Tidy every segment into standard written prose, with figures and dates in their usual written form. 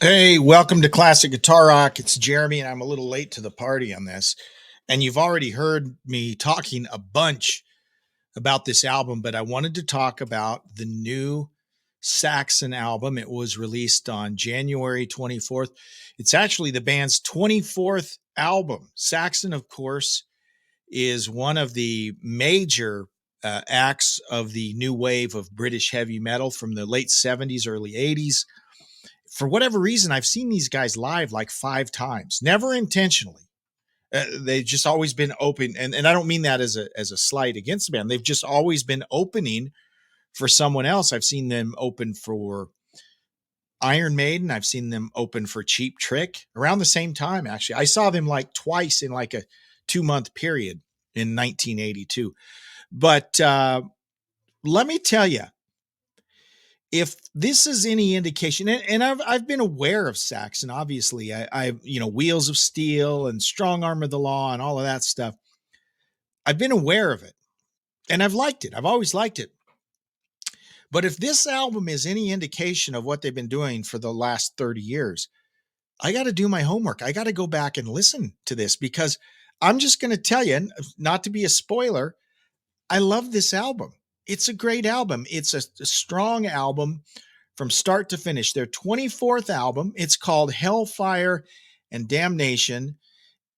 Hey, welcome to Classic Guitar Rock. It's Jeremy, and I'm a little late to the party on this. And you've already heard me talking a bunch about this album, but I wanted to talk about the new Saxon album. It was released on January 24th. It's actually the band's 24th album. Saxon, of course, is one of the major acts of the new wave of British heavy metal from the late 70s, early 80s. For whatever reason, I've seen these guys live like 5 times, never intentionally. They've just always been open. And I don't mean that as a slight against the band. They've just always been opening for someone else. I've seen them open for Iron Maiden. I've seen them open for Cheap Trick around the same time, actually. I saw them like twice in like a 2 month period in 1982. But let me tell you, if this is any indication, and I've been aware of Saxon, obviously, I Wheels of Steel and Strong Arm of the Law and all of that stuff. I've been aware of it, and I've liked it. I've always liked it. But if this album is any indication of what they've been doing for the last 30 years, I got to do my homework. I got to go back and listen to this because I'm just going to tell you, not to be a spoiler, I love this album. It's a great album. It's a strong album from start to finish. Their 24th album. It's called Hellfire and Damnation.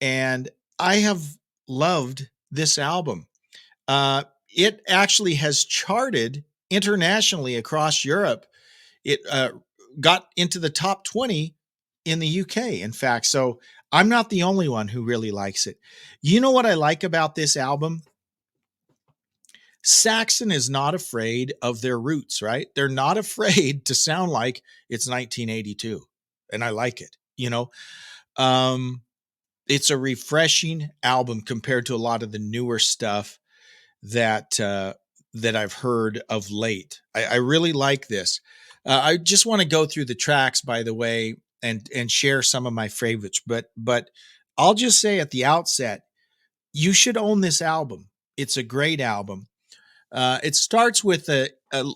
And I have loved this album. It actually has charted internationally across Europe. It got into the top 20 in the UK, in fact. So I'm not the only one who really likes it. You know what I like about this album? Saxon is not afraid of their roots, right? They're not afraid to sound like it's 1982. And I like it, Um, it's a refreshing album compared to a lot of the newer stuff that I've heard of late. I really like this. I just want to go through the tracks, by the way, and share some of my favorites. But I'll just say at the outset, you should own this album. It's a great album. It starts with a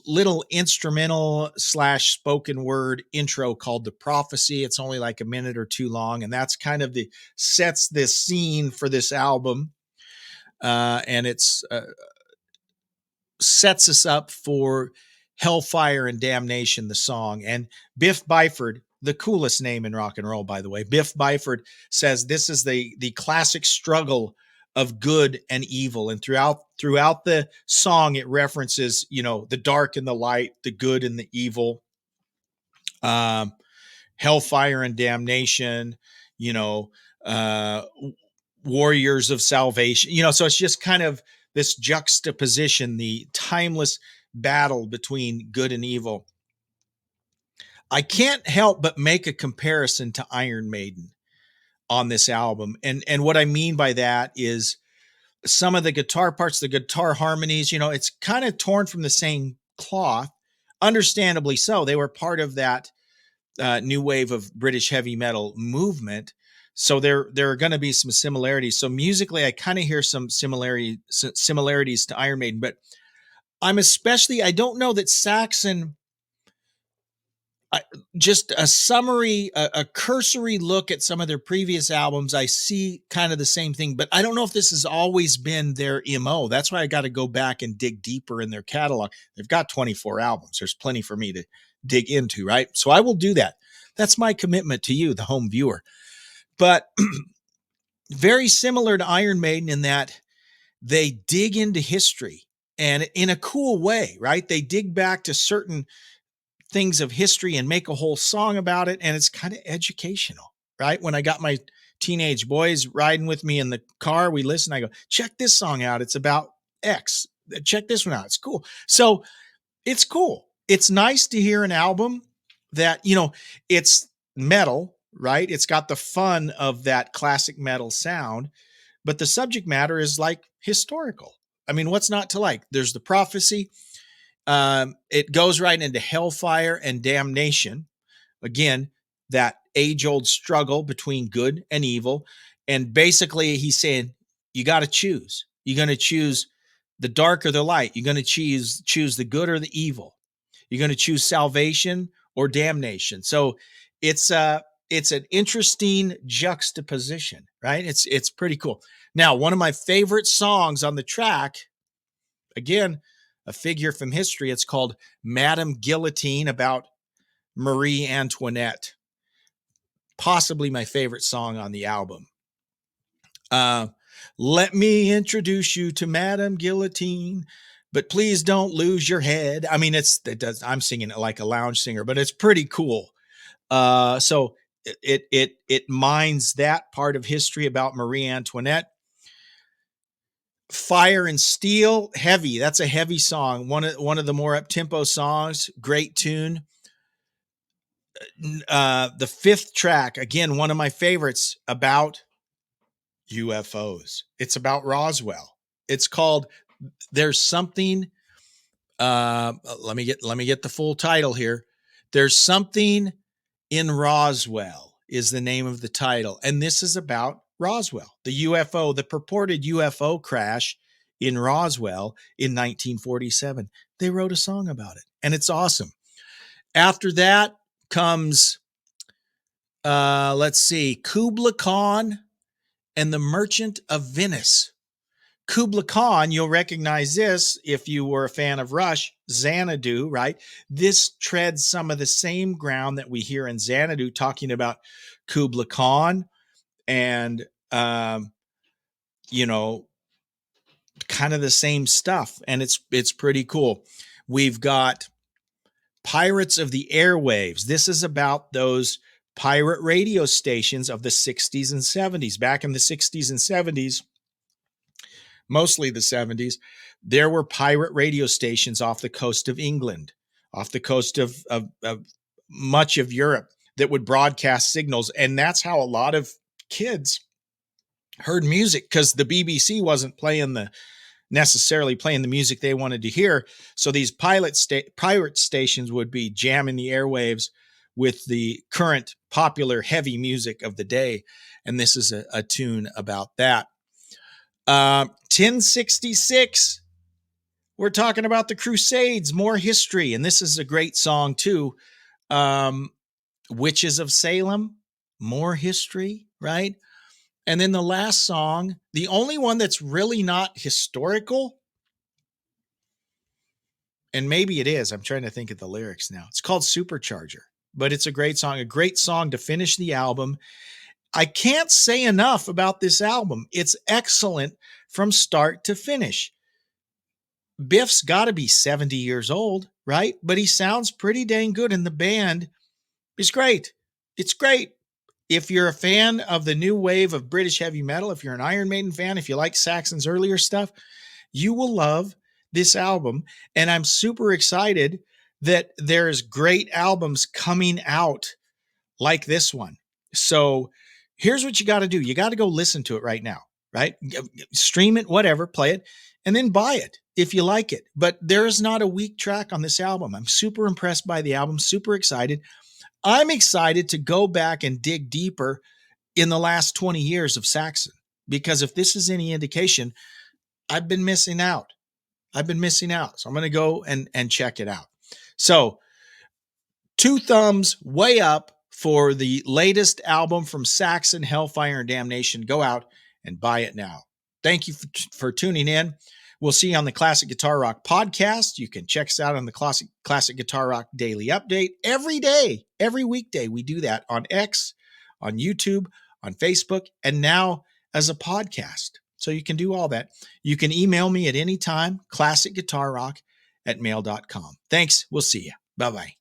little instrumental slash spoken word intro called The Prophecy. It's only like a minute or two long, and that's kind of the sets this scene for this album. And it's sets us up for Hellfire and Damnation, the song. And Biff Byford, the coolest name in rock and roll, by the way, Biff Byford says this is the classic struggle of good and evil. And throughout the song, it references, the dark and the light, the good and the evil, um, Hellfire and Damnation, you know, uh, warriors of salvation, so it's just kind of this juxtaposition, the timeless battle between good and evil. I can't help but make a comparison to Iron Maiden on this album. And what I mean by that is some of the guitar parts, the guitar harmonies, it's kind of torn from the same cloth. Understandably so. They were part of that new wave of British heavy metal movement. So there are going to be some similarities. So musically, I kind of hear some similarities to Iron Maiden, but I don't know that Saxon. Just a summary, a cursory look at some of their previous albums, I see kind of the same thing, but I don't know if this has always been their MO. That's why I got to go back and dig deeper in their catalog. They've got 24 albums. There's plenty for me to dig into, right? So I will do that. That's my commitment to you, the home viewer. But very similar to Iron Maiden in that they dig into history and in a cool way, right? They dig back to certain things of history and make a whole song about it. And it's kind of educational, right? When I got my teenage boys riding with me in the car, we listen, I go, check this song out. It's about X. Check this one out. It's cool. So it's cool. It's nice to hear an album that, it's metal, right? It's got the fun of that classic metal sound, but the subject matter is like historical. I mean, what's not to like? There's the prophecy. It goes right into Hellfire and Damnation. Again, that age-old struggle between good and evil. And basically, he's saying, you got to choose. You're going to choose the dark or the light. You're going to choose the good or the evil. You're going to choose salvation or damnation. So it's an interesting juxtaposition, right? It's pretty cool. Now, one of my favorite songs on the track, again, a figure from history. It's called Madame Guillotine, about Marie Antoinette. Possibly my favorite song on the album. Let me introduce you to Madame Guillotine, but please don't lose your head. I mean, I'm singing it like a lounge singer, but it's pretty cool. So it mines that part of history about Marie Antoinette. Fire and Steel, heavy. That's a heavy song. One of the more up tempo songs. Great tune. The fifth track, again, one of my favorites, about UFOs. It's about Roswell. It's called There's Something. Let me get the full title here. There's Something in Roswell is the name of the title. And this is about Roswell, the UFO, the purported UFO crash in Roswell in 1947. They wrote a song about it, and it's awesome. After that comes, let's see, Kubla Khan and the Merchant of Venice. Kubla Khan, you'll recognize this if you were a fan of Rush, Xanadu, right? This treads some of the same ground that we hear in Xanadu, talking about Kubla Khan and, kind of the same stuff. And it's pretty cool. We've got Pirates of the Airwaves. This is about those pirate radio stations of the 60s and 70s. Back in the 60s and 70s, mostly the 70s, there were pirate radio stations off the coast of England, off the coast of much of Europe, that would broadcast signals. And that's how a lot of kids heard music, because the BBC wasn't necessarily playing the music they wanted to hear. So these pirate stations would be jamming the airwaves with the current popular heavy music of the day. And this is a tune about that. 1066, we're talking about the Crusades, more history. And this is a great song too. Witches of Salem, more history, right? And then the last song, the only one that's really not historical, and maybe it is, I'm trying to think of the lyrics now. It's called Supercharger, but it's a great song to finish the album. I can't say enough about this album. It's excellent from start to finish. Biff's got to be 70 years old, right? But he sounds pretty dang good, and the band is great. It's great. If you're a fan of the new wave of British heavy metal, if you're an Iron Maiden fan, if you like Saxon's earlier stuff, you will love this album. And I'm super excited that there's great albums coming out like this one. So here's what you got to do. You got to go listen to it right now, right? Stream it, whatever, play it, and then buy it if you like it. But there is not a weak track on this album. I'm super impressed by the album, super excited. I'm excited to go back and dig deeper in the last 20 years of Saxon, because if this is any indication, I've been missing out. So I'm going to go and check it out. So 2 thumbs way up for the latest album from Saxon, Hellfire and Damnation. Go out and buy it now. Thank you for tuning in. We'll see you on the Classic Guitar Rock podcast. You can check us out on the Classic Guitar Rock Daily Update every day, every weekday. We do that on X, on YouTube, on Facebook, and now as a podcast. So you can do all that. You can email me at any time, classicguitarrock@mail.com. Thanks. We'll see you. Bye-bye.